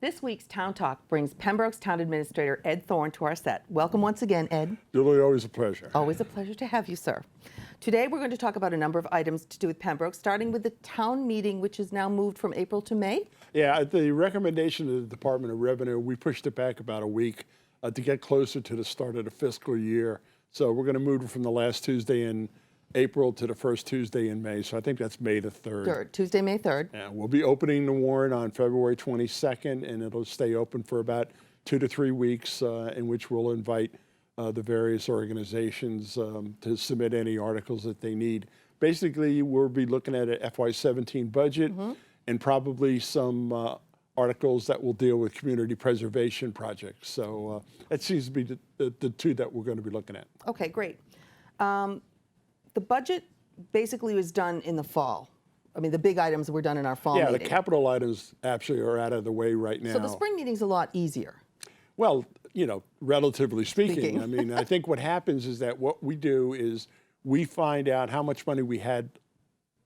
This week's Town Talk brings Pembroke's Town Administrator Ed Thorne to our set. Welcome once again, Ed. Julie, always a pleasure. Always a pleasure to have you, sir. Today we're going to talk about a number of items to do with Pembroke, starting with the town meeting, which is now moved from April to May. Yeah, at the recommendation of the Department of Revenue, we pushed it back about a week to get closer to the start of the fiscal year. So we're going to move it from the last Tuesday in April to the first Tuesday in May. So I think that's May the 3rd. Tuesday, May 3rd. Yeah, we'll be opening the warrant on February 22nd, and it'll stay open for about 2 to 3 weeks, in which we'll invite the various organizations to submit any articles that they need. Basically, we'll be looking at an FY17 budget and probably some articles that will deal with community preservation projects. So that seems to be the two that we're going to be looking at. Okay, great. The budget basically was done in the fall. I mean, the big items were done in our fall meeting. Yeah, the capital items actually are out of the way right now. So the spring meeting's a lot easier. Well, you know, relatively speaking. I mean, I think what happens is that what we do is we find out how much money we had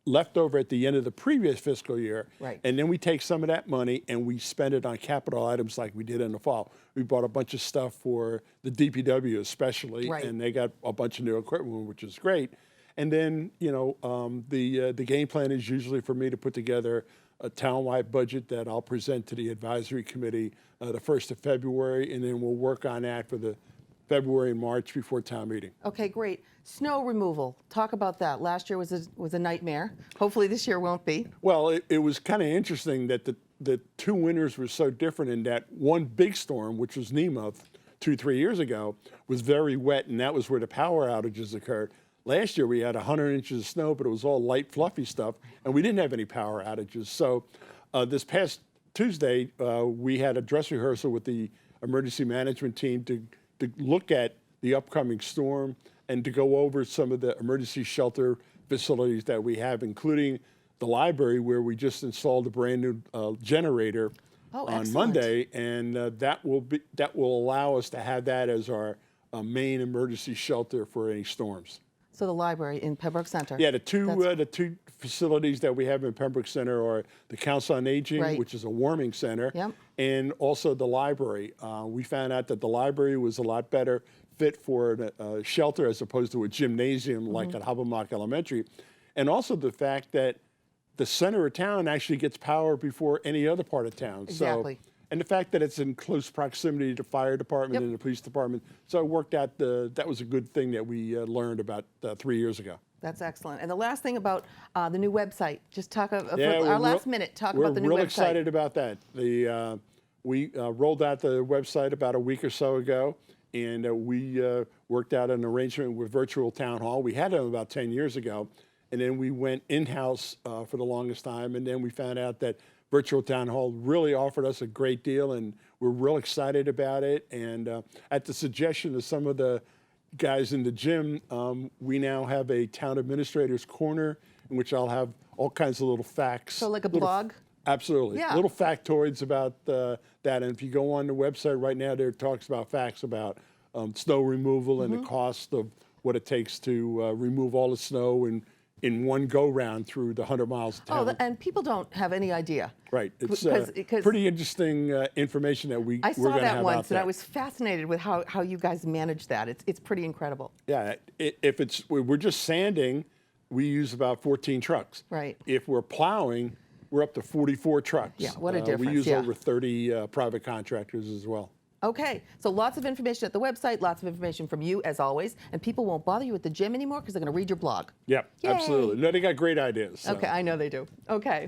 left over at the end of the previous fiscal year. Right. And then we take some of that money and we spend it on capital items like we did in the fall. We bought a bunch of stuff for the DPW especially, right, and they got a bunch of new equipment, which is great. And then, you know, the game plan is usually for me to put together a townwide budget that I'll present to the advisory committee the 1st of February, and then we'll work on that for the February and March before town meeting. Okay, great. Snow removal, talk about that. Last year was a nightmare. Hopefully this year won't be. Well, it was kind of interesting that the two winters were so different in that one big storm, which was Nema 2-3 years ago, was very wet, and that was where the power outages occurred. Last year we had 100 inches of snow, but it was all light, fluffy stuff, and we didn't have any power outages. So this past Tuesday, we had a dress rehearsal with the emergency management team to look at the upcoming storm and to go over some of the emergency shelter facilities that we have, including the library, where we just installed a brand new generator on Monday, and that will allow us to have that as our main emergency shelter for any storms. So the library in Pembroke Center. Yeah, the two facilities that we have in Pembroke Center are the Council on Aging, which is a warming center, and also the library. We found out that the library was a lot better fit for a shelter as opposed to a gymnasium like at Hobbamock Elementary. And also the fact that the center of town actually gets power before any other part of town. Exactly. So, and the fact that it's in close proximity to the fire department and the police department. So it worked out, that was a good thing that we learned about 3 years ago. That's excellent. And the last thing about the new website, just talk for our last minute, talk about the new website. We're real excited about that. We rolled out the website about a week or so ago, and we worked out an arrangement with Virtual Town Hall. We had them about 10 years ago, and then we went in-house for the longest time, and then we found out that Virtual Town Hall really offered us a great deal, and we're real excited about it. And at the suggestion of some of the guys in the gym, we now have a town administrator's corner in which I'll have all kinds of little facts. So like a blog? Absolutely. Yeah. Little factoids about that. And if you go on the website right now, there talks about facts about snow removal and the cost of what it takes to remove all the snow in one go-round through the 100 miles of town. Oh, and people don't have any idea. Right. It's pretty interesting information that we're going to have out there. I saw that once, and I was fascinated with how you guys manage that. It's pretty incredible. Yeah. If we're just sanding, we use about 14 trucks. Right. If we're plowing, we're up to 44 trucks. Yeah, what a difference. We use over 30 private contractors as well. Okay, so lots of information at the website, lots of information from you, as always, and people won't bother you at the gym anymore because they're going to read your blog. Yeah, absolutely. No, they got great ideas. So. Okay, I know they do. Okay.